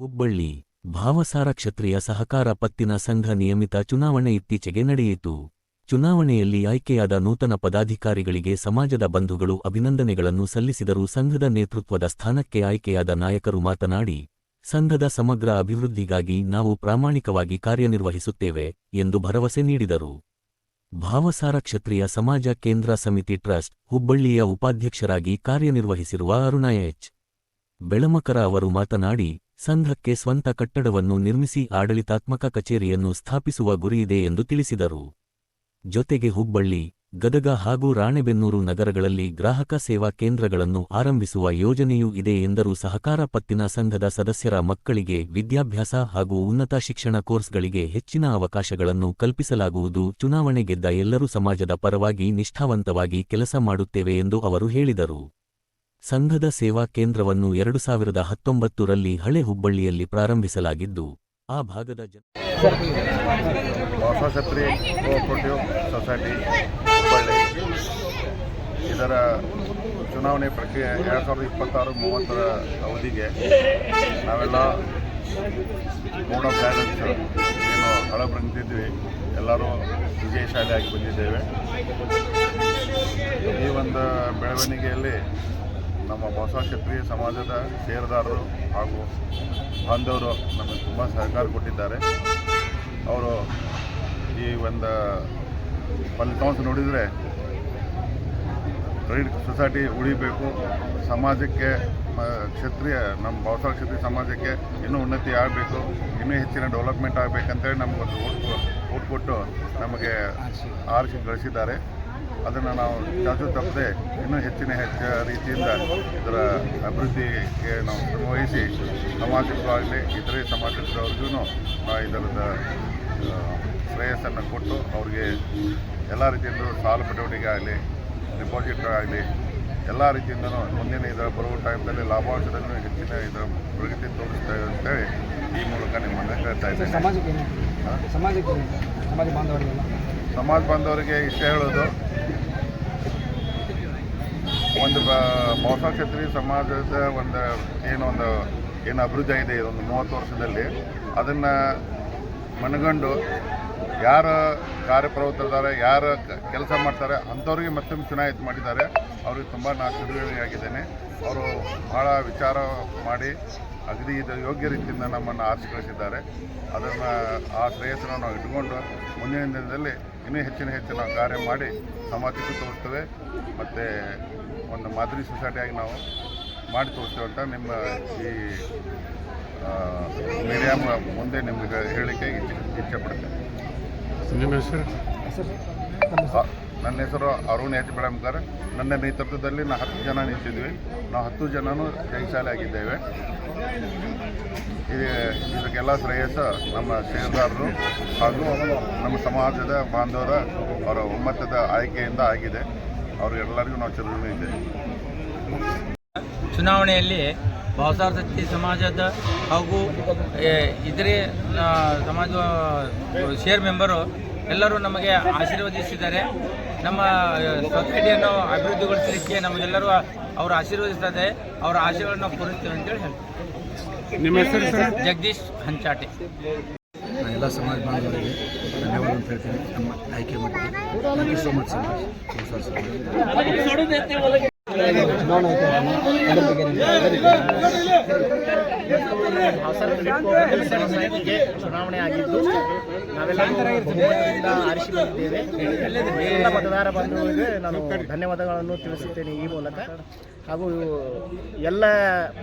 ಹುಬ್ಬಳ್ಳಿ ಭಾವಸಾರ ಕ್ಷತ್ರಿಯ ಸಹಕಾರ ಪತ್ತಿನ ಸಂಘ ನಿಯಮಿತ ಚುನಾವಣೆ ಇತ್ತೀಚೆಗೆ ನಡೆಯಿತು. ಚುನಾವಣೆಯಲ್ಲಿ ಆಯ್ಕೆಯಾದ ನೂತನ ಪದಾಧಿಕಾರಿಗಳಿಗೆ ಸಮಾಜದ ಬಂಧುಗಳು ಅಭಿನಂದನೆಗಳನ್ನು ಸಲ್ಲಿಸಿದರು. ಸಂಘದ ನೇತೃತ್ವದ ಸ್ಥಾನಕ್ಕೆ ಆಯ್ಕೆಯಾದ ನಾಯಕರು ಮಾತನಾಡಿ, ಸಂಘದ ಸಮಗ್ರ ಅಭಿವೃದ್ಧಿಗಾಗಿ ನಾವು ಪ್ರಾಮಾಣಿಕವಾಗಿ ಕಾರ್ಯನಿರ್ವಹಿಸುತ್ತೇವೆ ಎಂದು ಭರವಸೆ ನೀಡಿದರು. ಭಾವಸಾರ ಕ್ಷತ್ರಿಯ ಸಮಾಜ ಕೇಂದ್ರ ಸಮಿತಿ ಟ್ರಸ್ಟ್ ಹುಬ್ಬಳ್ಳಿಯ ಉಪಾಧ್ಯಕ್ಷರಾಗಿ ಕಾರ್ಯನಿರ್ವಹಿಸಿರುವ ಅರುಣ ಎಚ್. ಬೆಳಮಕರ ಅವರು ಮಾತನಾಡಿ, ಸಂಘಕ್ಕೆ ಸ್ವಂತ ಕಟ್ಟಡವನ್ನು ನಿರ್ಮಿಸಿ ಆಡಳಿತಾತ್ಮಕ ಕಚೇರಿಯನ್ನು ಸ್ಥಾಪಿಸುವ ಗುರಿಯಿದೆ ಎಂದು ತಿಳಿಸಿದರು. ಜೊತೆಗೆ ಹುಬ್ಬಳ್ಳಿ, ಗದಗ ಹಾಗೂ ರಾಣೆಬೆನ್ನೂರು ನಗರಗಳಲ್ಲಿ ಗ್ರಾಹಕ ಸೇವಾ ಕೇಂದ್ರಗಳನ್ನು ಆರಂಭಿಸುವ ಯೋಜನೆಯೂ ಇದೆ ಎಂದರು. ಸಹಕಾರ ಪತ್ತಿನ ಸಂಘದ ಸದಸ್ಯರ ಮಕ್ಕಳಿಗೆ ವಿದ್ಯಾಭ್ಯಾಸ ಹಾಗೂ ಉನ್ನತ ಶಿಕ್ಷಣ ಕೋರ್ಸ್ಗಳಿಗೆ ಹೆಚ್ಚಿನ ಅವಕಾಶಗಳನ್ನು ಕಲ್ಪಿಸಲಾಗುವುದು. ಚುನಾವಣೆ ಗೆದ್ದ ಎಲ್ಲರೂ ಸಮಾಜದ ಪರವಾಗಿ ನಿಷ್ಠಾವಂತವಾಗಿ ಕೆಲಸ ಮಾಡುತ್ತೇವೆ ಎಂದು ಅವರು ಹೇಳಿದರು. ಸಂಘದ ಸೇವಾ ಕೇಂದ್ರವನ್ನು 2019ರಲ್ಲಿ ಹಳೆ ಹುಬ್ಬಳ್ಳಿಯಲ್ಲಿ ಪ್ರಾರಂಭಿಸಲಾಗಿದ್ದು, ಆ ಭಾಗದ ಭಾವಸಾರ ಕ್ಷತ್ರಿಯ ಕೋಆಪರೇಟಿವ್ ಸೊಸೈಟಿ ಹುಬ್ಬಳ್ಳಿ ಇದರ ಚುನಾವಣೆ ಪ್ರಕ್ರಿಯೆ 2026-30ರ ಅವಧಿಗೆ ನಾವೆಲ್ಲ ಬೋರ್ಡ್ ಆಫ್ ಡೈರೆಕ್ಟರ್ಸ್ ಏನು ಹೊರಬಂದಿದ್ವಿ, ಎಲ್ಲರೂ ವಿಜಯಶಾಲಿಯಾಗಿ ಬಂದಿದ್ದೇವೆ. ಈ ಒಂದು ಬೆಳವಣಿಗೆಯಲ್ಲಿ ನಮ್ಮ ಭಾವಸಾರ ಕ್ಷತ್ರಿಯ ಸಮಾಜದ ಷೇರುದಾರರು ಹಾಗೂ ಬಾಂಧವರು ನಮಗೆ ತುಂಬ ಸಹಕಾರ ಕೊಟ್ಟಿದ್ದಾರೆ. ಅವರು ಈ ಒಂದು ಫಲಿತಾಂಶ ನೋಡಿದರೆ ಕ್ರೆಡಿಟ್ ಸೊಸೈಟಿ ಉಳಿಬೇಕು, ಸಮಾಜಕ್ಕೆ ಕ್ಷತ್ರಿಯ ನಮ್ಮ ಭಾವಸಾರ ಕ್ಷತ್ರಿಯ ಸಮಾಜಕ್ಕೆ ಇನ್ನೂ ಉನ್ನತಿ ಆಗಬೇಕು, ಇನ್ನೂ ಹೆಚ್ಚಿನ ಡೆವಲಪ್ಮೆಂಟ್ ಆಗಬೇಕಂತೇಳಿ ನಮಗೊಂದು ಓಟ್ ಕೊಟ್ಟು ನಮಗೆ ಆರಿಸಿ ಗಳಿಸಿದ್ದಾರೆ. ಅದನ್ನು ನಾವು ಚಾಚು ತಪ್ಪದೆ ಇನ್ನೂ ಹೆಚ್ಚಿನ ರೀತಿಯಿಂದ ಇದರ ಅಭಿವೃದ್ಧಿಗೆ ನಾವು ಶ್ರಮವಹಿಸಿ ಸಮಾಜಕ್ಕೂ ಆಗಲಿ ಇತರೆ ಸಮಾಜದವ್ರಿಗೂ ಇದರದ ಶ್ರೇಯಸ್ಸನ್ನು ಕೊಟ್ಟು ಅವ್ರಿಗೆ ಎಲ್ಲ ರೀತಿಯಿಂದ ಸಾಲ ಪಟವಣಿಗೆ ಆಗಲಿ, ಡಿಪಾಸಿಟ್ ಆಗಲಿ, ಎಲ್ಲ ರೀತಿಯಿಂದಲೂ ಮುಂದಿನ ಇದರ ಬರುವ ಟೈಮ್ನಲ್ಲಿ ಲಾಭಾಂಶದಲ್ಲಿ ಹೆಚ್ಚಿನ ಇದರ ಪ್ರಗತಿ ತೋರಿಸ್ತೇವೆ ಅಂತೇಳಿ ಈ ಮೂಲಕ ನಿಮ್ಮನ್ನು ಹೇಳ್ತಾ ಇದ್ದೇನೆ. ಸಮಾಜ ಬಾಂಧವರಿಗೆ ಇಷ್ಟ ಹೇಳೋದು, ಒಂದು ಭಾವಸಾರ ಕ್ಷತ್ರಿಯ ಸಮಾಜದ ಏನು ಅಭಿವೃದ್ಧಿ ಆಗಿದೆ ಒಂದು 30 ವರ್ಷದಲ್ಲಿ, ಅದನ್ನು ಮನಗಂಡು ಯಾರು ಕಾರ್ಯಪ್ರವೃತ್ತರಿದ್ದಾರೆ, ಯಾರು ಕೆಲಸ ಮಾಡ್ತಾರೆ ಅಂಥವ್ರಿಗೆ ಮತ್ತೊಮ್ಮೆ ಚುನಾಯಿತ ಮಾಡಿದ್ದಾರೆ. ಅವ್ರಿಗೆ ತುಂಬ ನಾನು ತಿಳುವಳಿಕೆಯಾಗಿದ್ದೇನೆ. ಅವರು ಭಾಳ ವಿಚಾರ ಮಾಡಿ ಅಗದಿ ಇದು ಯೋಗ್ಯ ರೀತಿಯಿಂದ ನಮ್ಮನ್ನು ಆರಿಸಿ ಕಳಿಸಿದ್ದಾರೆ. ಅದನ್ನು ಆ ಶ್ರೇಯಸ್ಸನ್ನು ನಾವು ಇಟ್ಕೊಂಡು ಮುಂದಿನ ದಿನದಲ್ಲಿ ಇನ್ನೂ ಹೆಚ್ಚಿನ ಕಾರ್ಯ ಮಾಡಿ ಸಮಾಜಕ್ಕೂ ತೋರಿಸ್ತೇವೆ ಮತ್ತು ಒಂದು ಮಾದರಿ ಸೊಸೈಟಿಯಾಗಿ ನಾವು ಮಾಡಿ ತೋರಿಸ್ತೇವೆ ಅಂತ ನಿಮ್ಮ ಈ ಮೀಡಿಯಾ ಮುಂದೆ ನಿಮಗೆ ಹೇಳಲಿಕ್ಕೆ ಇಚ್ಛೆಪಡ್ತೇನೆ. ನಿಮ್ಮ ಹೆಸರು? ನನ್ನ ಹೆಸರು ಅರುಣ್ ಎಚ್. ಬೆಳಮಕರ್. ನನ್ನ ನೇತೃತ್ವದಲ್ಲಿ ನಾವು 10 ಜನ ನಿಂತಿದ್ವಿ. ನಾವು 10 ಜನನೂ ಜಯಶಾಲಿ ಆಗಿದ್ದೇವೆ. ಇದಕ್ಕೆಲ್ಲ ಶ್ರೇಯಸ್ಸ ನಮ್ಮ ಷೇರುದಾರರು ಹಾಗೂ ನಮ್ಮ ಸಮಾಜದ ಬಾಂಧವರ ಅವರ ಒಮ್ಮತದ ಆಯ್ಕೆಯಿಂದ ಆಗಿದೆ. ಅವರೆಲ್ಲರಿಗೂ ನಾವು ಚಿರಋಣಿ ಇದ್ದೇವೆ. ಚುನಾವಣೆಯಲ್ಲಿ ಭಾವಸಾರ ಕ್ಷತ್ರಿಯ ಸಮಾಜದ ಹಾಗೂ ಇತರೆ ಸಮಾಜ ಶೇರ್ ಮೆಂಬರು ಎಲ್ಲರೂ ನಮಗೆ ಆಶೀರ್ವದಿಸಿದ್ದಾರೆ. ನಮ್ಮ ಸೊಸೈಟಿಯನ್ನು ಅಭಿವೃದ್ಧಿಗೊಳಿಸಲಿಕ್ಕೆ ನಮಗೆಲ್ಲರೂ ಅವರು ಆಶೀರ್ವದಿಸ್ತಾರೆ. ಅವರ ಆಶೀರ್ವಾದ ನಾವು ಪೂರೈಸ್ತೇವೆ ಅಂತೇಳಿ ಹೇಳ್ತೀವಿ. ನಿಮ್ಮ ಹೆಸರು ಸರ್? ಜಗದೀಶ್ ಹಂಚಾಟೆ. ಎಲ್ಲ ಸಮಾಜ ಬಾಂಧವರಿಗೆ ಧನ್ಯವಾದ ಅಂತ ಹೇಳ್ತೀನಿ. ನಮ್ಮ ಆಯ್ಕೆ ಮಾಡಿದ್ವಿ. ಥ್ಯಾಂಕ್ ಯು ಸೋ ಮಚ್ ಸಮಾಜ. ಚುನಾವಣೆ ಆಗಿದ್ದು ನಾವೆಲ್ಲ ಆರಿಸಿ ಬಂದಿದ್ದೇವೆ. ಎಲ್ಲ ಮತದಾರ ಬಂಧುಗಳಿಗೆ ನಾನು ಧನ್ಯವಾದಗಳನ್ನು ತಿಳಿಸುತ್ತೇನೆ ಈ ಮೂಲಕ. ಹಾಗೂ ಎಲ್ಲ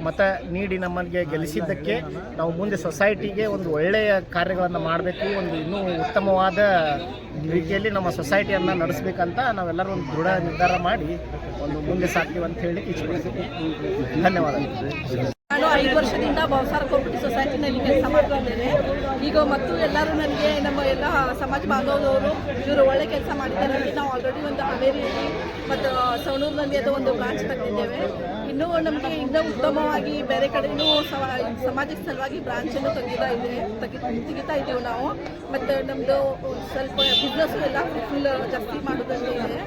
ಮತ ನೀಡಿ ನಮಗೆ ಗೆಲ್ಲಿಸಿದ್ದಕ್ಕೆ ನಾವು ಮುಂದೆ ಸೊಸೈಟಿಗೆ ಒಂದು ಒಳ್ಳೆಯ ಕಾರ್ಯಗಳನ್ನು ಮಾಡಬೇಕು, ಒಂದು ಇನ್ನೂ ಉತ್ತಮವಾದ ರೀತಿಯಲ್ಲಿ ನಮ್ಮ ಸೊಸೈಟಿಯನ್ನು ನಡೆಸಬೇಕಂತ ನಾವೆಲ್ಲರೂ ಒಂದು ದೃಢ ನಿರ್ಧಾರ ಮಾಡಿ ಒಂದು ಮುಂದೆ ಸಾಕ್ತೀವಿ ಅಂತ ಹೇಳಿ ಇಚ್ಛೆಪಡ್ತೀವಿ. ಧನ್ಯವಾದಗಳು. ನಾನು 5 ವರ್ಷದಿಂದ ಭಾವಸಾರ ಕೋಆಪರೇಟಿವ್ ಸೊಸೈಟಿನಲ್ಲಿ ಕೆಲಸ ಮಾಡ್ತಿದ್ದೇನೆ. ಈಗ ಮತ್ತು ಎಲ್ಲರೂ ನನಗೆ ನಮ್ಮ ಎಲ್ಲ ಸಮಾಜ ಬಾಂಧವದವರು ಇವರು ಒಳ್ಳೆ ಕೆಲಸ ಮಾಡಿದ್ದಾರೆ. ನಾವು ಆಲ್ರೆಡಿ ಒಂದು ಹಾವೇರಿಯಲ್ಲಿ ಮತ್ತು ಸವಣೂರಿನಲ್ಲಿ ಅದು ಒಂದು ಬ್ರಾಂಚ್ ತೆಗೆದಿದ್ದೇವೆ. ಇನ್ನೂ ನಮಗೆ ಇನ್ನೂ ಉತ್ತಮವಾಗಿ ಬೇರೆ ಕಡೆನೂ ಸಮಾಜಕ್ಕೆ ಸಲುವಾಗಿ ಬ್ರಾಂಚನ್ನು ತೆಗಿತಾ ಇದ್ದೀವಿ ನಾವು. ಮತ್ತು ನಮ್ಮದು ಸ್ವಲ್ಪ ಬಿಸ್ನೆಸ್ಸು ಎಲ್ಲ ಫುಲ್ ಜಾಸ್ತಿ ಮಾಡೋದ್ರಲ್ಲಿ ಇದೆ.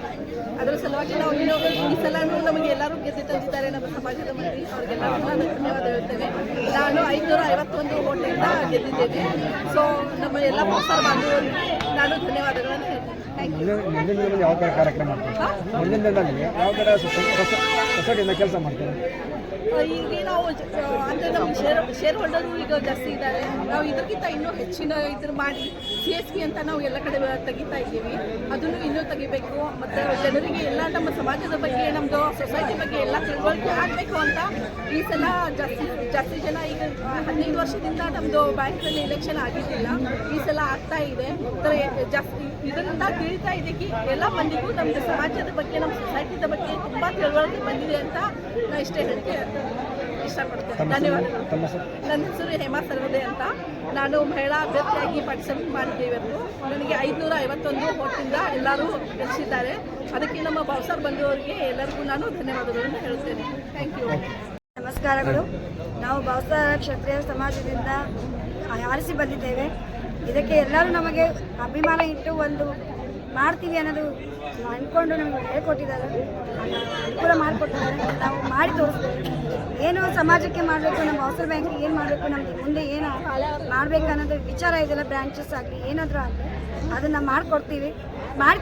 ಅದರ ಸಲುವಾಗಿ ನಾವು ಇನ್ನೂ ಈ ಸಲನೂ ನಮಗೆ ಎಲ್ಲರೂ ಗೆದ್ದು ತಂದಿದ್ದಾರೆ ನಮ್ಮ ಸಮಾಜದ ಮಂದಿ. ಅವ್ರಿಗೆಲ್ಲರೂ ನಾನು ಧನ್ಯವಾದ ಹೇಳ್ತೇವೆ. ನಾನು 551 ಓಟಿಂದ ಗೆದ್ದಿದ್ದೇನೆ. ಸೊ ನಮ್ಮ ಎಲ್ಲ ಬಾಕ್ಸರ್ ಬಾಂಧವರಿಗೆ ನಾನು ಧನ್ಯವಾದಗಳನ್ನು ಹೇಳ್ತೇನೆ. Thank you. ಮುಂದಿನ ಯಾವ ಥರ ಕಾರ್ಯಕ್ರಮ ಮಾಡ್ತಾರೆ? ಮುಂದಿನ ದಿನದಲ್ಲಿ ಯಾವ ಥರ ಸೊಸೈಟಿಯಿಂದ ಕೆಲಸ ಮಾಡ್ತಾರೆ? ಈಗ ನಾವು ಅಂದರೆ ನಮ್ಮ ಶೇರ್ ಹೋಲ್ಡರು ಈಗ ಜಾಸ್ತಿ ಇದ್ದಾರೆ. ನಾವು ಇದಕ್ಕಿಂತ ಇನ್ನೂ ಹೆಚ್ಚಿನ ಇದ್ರ ಮಾಡಿ CSP ಅಂತ ನಾವು ಎಲ್ಲ ಕಡೆ ತೆಗಿತಾ ಇದ್ದೀವಿ. ಅದನ್ನು ಇನ್ನೂ ತೆಗಿಬೇಕು. ಮತ್ತು ಜನರಿಗೆ ಎಲ್ಲ ನಮ್ಮ ಸಮಾಜದ ಬಗ್ಗೆ, ನಮ್ಮದು ಸೊಸೈಟಿ ಬಗ್ಗೆ ಎಲ್ಲ ತಿಳುವಳಿಕೆ ಆಗಬೇಕು ಅಂತ ಈ ಸಲ ಜಾಸ್ತಿ ಜನ ಈಗ 15 ವರ್ಷದಿಂದ ನಮ್ಮದು ಬ್ಯಾಂಕ್ನಲ್ಲಿ ಎಲೆಕ್ಷನ್ ಆಗಿದ್ದಿಲ್ಲ. ಈ ಸಲ ಆಗ್ತಾ ಇದೆ. ಜಾಸ್ತಿ ಇದರಿಂದ ತಿಳಿತಾ ಇದೆ ಕಿ ಎಲ್ಲ ಮಂದಿಗೂ ನಮ್ಮದು ಸಮಾಜದ ಬಗ್ಗೆ, ನಮ್ಮ ಸೊಸೈಟಿದ ಬಗ್ಗೆ ತುಂಬ ತಿಳುವಳಿಕೆ ಬಂದಿದೆ ಅಂತ ನಾನು ಇಷ್ಟೇ ಹೇಳಿಕೆ ಇಷ್ಟಪಡ್ತೇನೆ. ಧನ್ಯವಾದಗಳು. ನನ್ನ ಹೆಸರು ಹೇಮಾ ಸರ್ವದೆ ಅಂತ. ನಾನು ಮಹಿಳಾ ಅಭ್ಯರ್ಥಿಯಾಗಿ ಪಾರ್ಟಿಸಿಪೇಟ್ ಮಾಡಿದ್ದೇವೆ. ನನಗೆ 551 ಓಟಿಂದ ಎಲ್ಲರೂ ಗೆಲ್ಲಿಸಿದ್ದಾರೆ. ಅದಕ್ಕೆ ನಮ್ಮ ಬಾವ್ಸರ್ ಬಂದವರಿಗೆ ಎಲ್ಲರಿಗೂ ನಾನು ಧನ್ಯವಾದಗಳನ್ನು ಹೇಳುತ್ತೇನೆ. Thank you. ನಮಸ್ಕಾರಗಳು. ನಾವು ಬಾವ್ಸರ ಕ್ಷತ್ರಿಯ ಸಮಾಜದಿಂದ ಆರಿಸಿ ಬಂದಿದ್ದೇವೆ. ಇದಕ್ಕೆ ಎಲ್ಲರೂ ನಮಗೆ ಅಭಿಮಾನ ಇಟ್ಟು ಒಂದು ಮಾಡ್ತೀವಿ ಅನ್ನೋದು ಅಂದ್ಕೊಂಡು ನಮಗೆ ಹೇಳ್ಕೊಟ್ಟಿದ್ದಾರೆ, ಅನುಕೂಲ ಮಾಡಿಕೊಟ್ಟಿದ್ದಾರೆ. ನಾವು ಮಾಡಿ ತೋರಿಸ್ತೇವೆ. ಏನು ಸಮಾಜಕ್ಕೆ ಮಾಡಬೇಕು, ನಮ್ಮ ಬಾವ್ಸರ್ ಬ್ಯಾಂಕಿಗೆ ಏನು ಮಾಡಬೇಕು, ನಮಗೆ ಮುಂದೆ ಏನು ಮಾಡಬೇಕು ಅನ್ನೋದು ವಿಚಾರ ಇದೆಲ್ಲ, ಬ್ರಾಂಚಸ್ ಆಗಲಿ ಏನಾದರೂ ಆಗಲಿ ಅದನ್ನು ಮಾಡಿಕೊಡ್ತೀವಿ.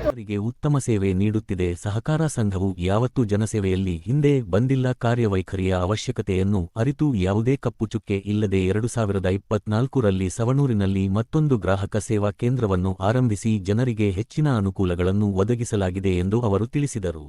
ಅವರಿಗೆ ಉತ್ತಮ ಸೇವೆ ನೀಡುತ್ತಿದೆ. ಸಹಕಾರ ಸಂಘವು ಯಾವತ್ತೂ ಜನಸೇವೆಯಲ್ಲಿ ಹಿಂದೆ ಬಂದಿಲ್ಲ. ಕಾರ್ಯವೈಖರಿಯ ಅವಶ್ಯಕತೆಯನ್ನು ಅರಿತು ಯಾವುದೇ ಕಪ್ಪುಚುಕ್ಕೆ ಇಲ್ಲದೆ 2024ರಲ್ಲಿ ಸವಣೂರಿನಲ್ಲಿ ಮತ್ತೊಂದು ಗ್ರಾಹಕ ಸೇವಾ ಕೇಂದ್ರವನ್ನು ಆರಂಭಿಸಿ ಜನರಿಗೆ ಹೆಚ್ಚಿನ ಅನುಕೂಲಗಳನ್ನು ಒದಗಿಸಲಾಗಿದೆ ಎಂದು ಅವರು ತಿಳಿಸಿದರು.